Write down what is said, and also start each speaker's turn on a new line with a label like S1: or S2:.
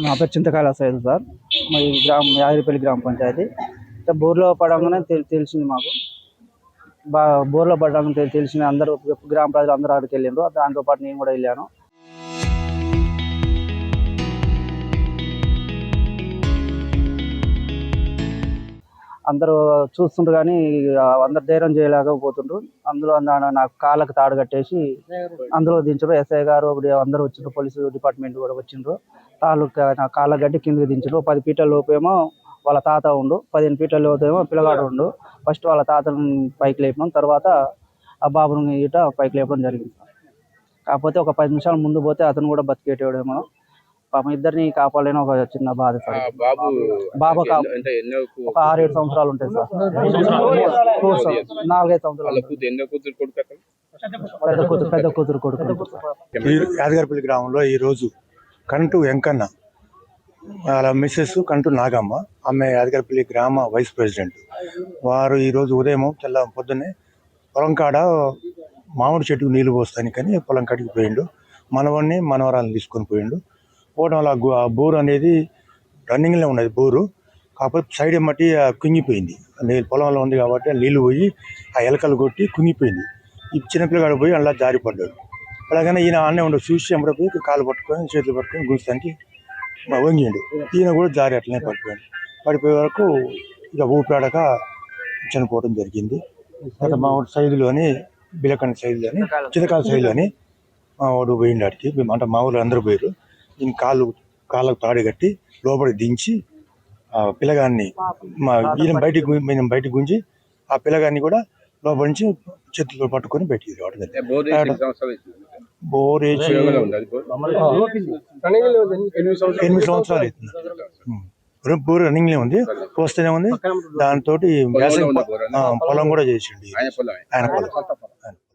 S1: నా పేరు చింతకాయల సైదు సార్. మరి యాదగిరిపల్లి గ్రామ పంచాయతీ. బోర్లో పడంగానే తెలిసింది మాకు. బోర్లో పడగానే తెలిసింది. అందరూ గ్రామ ప్రజలు అందరూ అక్కడికి వెళ్ళిండ్రు. దాంతో పాటు నేను కూడా వెళ్ళాను. అందరూ చూస్తుండ్రు కానీ అందరు ధైర్యం చేయలేకపోతుండ్రు. అందులో నాకు కాళ్ళకు తాడు కట్టేసి అందులో దించరు. ఎస్ఐ గారు అందరూ వచ్చిండ్రు, పోలీసు డిపార్ట్మెంట్ కూడా వచ్చిండ్రు. నా కాళ్ళ గడ్డి కిందకి దించరు. 10 ఫీట్ల లోపేమో వాళ్ళ తాత ఉండు, 15 ఫీట్ల లోపేమో పిల్లగాడు ఉండు. ఫస్ట్ వాళ్ళ తాతను పైకి లేపడం, తర్వాత ఆ బాబుని ఇట పైకి లేపడం జరిగింది. కాకపోతే ఒక 10 నిమిషాల ముందు పోతే అతను కూడా బతికేటోడేమో. పాపం ఇద్దరిని కాపాడలేని ఒక చిన్న బాధ సార్. బాబు ఒక 6-7 సంవత్సరాలు ఉంటాయి సార్. 4-5 సంవత్సరాలు. పెద్ద కూతురు కొడుకు.
S2: యాదగిరిపల్లి గ్రామంలో ఈరోజు కంటు వెంకన్న వాళ్ళ మిస్సెస్ కంటు నాగమ్మ, ఆమె యాదగిరిపల్లి గ్రామ వైస్ ప్రెసిడెంట్. వారు ఈరోజు ఉదయం పొద్దున్నే పొలం కాడ మామిడి చెట్టుకు నీళ్లు పోస్తానికని పొలం కాడికి పోయిండు. మనవడిని మనవరాలను తీసుకొని పోయిండు. పోవడం వల్ల ఆ బోరు అనేది రన్నింగ్లో ఉన్నది బోరు. కాకపోతే సైడ్ మట్టి కుంగిపోయింది. పొలంలో ఉంది కాబట్టి నీళ్లు పోయి ఆ ఎలకలు కొట్టి కుంగిపోయింది. ఈ చిన్నపిల్లగాడు పోయి అలా జారిపడ్డాడు. అలాగనే ఈయన ఆడనే ఉండదు, చూసి ఎంబడ పోయి కాలు పట్టుకొని చేతులు పట్టుకొని గుంజడానికి వంగిండు. ఈయన కూడా జారి అట్లనే పడిపోయే వరకు ఇక ఊపిరాడక చనిపోవడం జరిగింది. మా ఊరు సైజులోని బిలకండ సైజులోని చిన్నకాల సైజులోని మా వాడు పోయిండు ఆడికి. అంటే మా ఊరు అందరూ పోయారు. ఈయన కాళ్ళకు తాడి కట్టి లోపలికి దించి ఆ పిల్లగాన్ని ఈయన బయటికి గుంజి ఆ పిల్లగాన్ని కూడా లోపలి నుంచి చేతుల్లో పట్టుకొని బయటికి రావడం. బోర్ వేసి 8 సంవత్సరాలు అవుతుంది. బోర్ రన్నింగ్లే ఉంది, పోస్తూనే ఉంది. దాంతో పొలం కూడా చేసిండు ఆయన పొలం.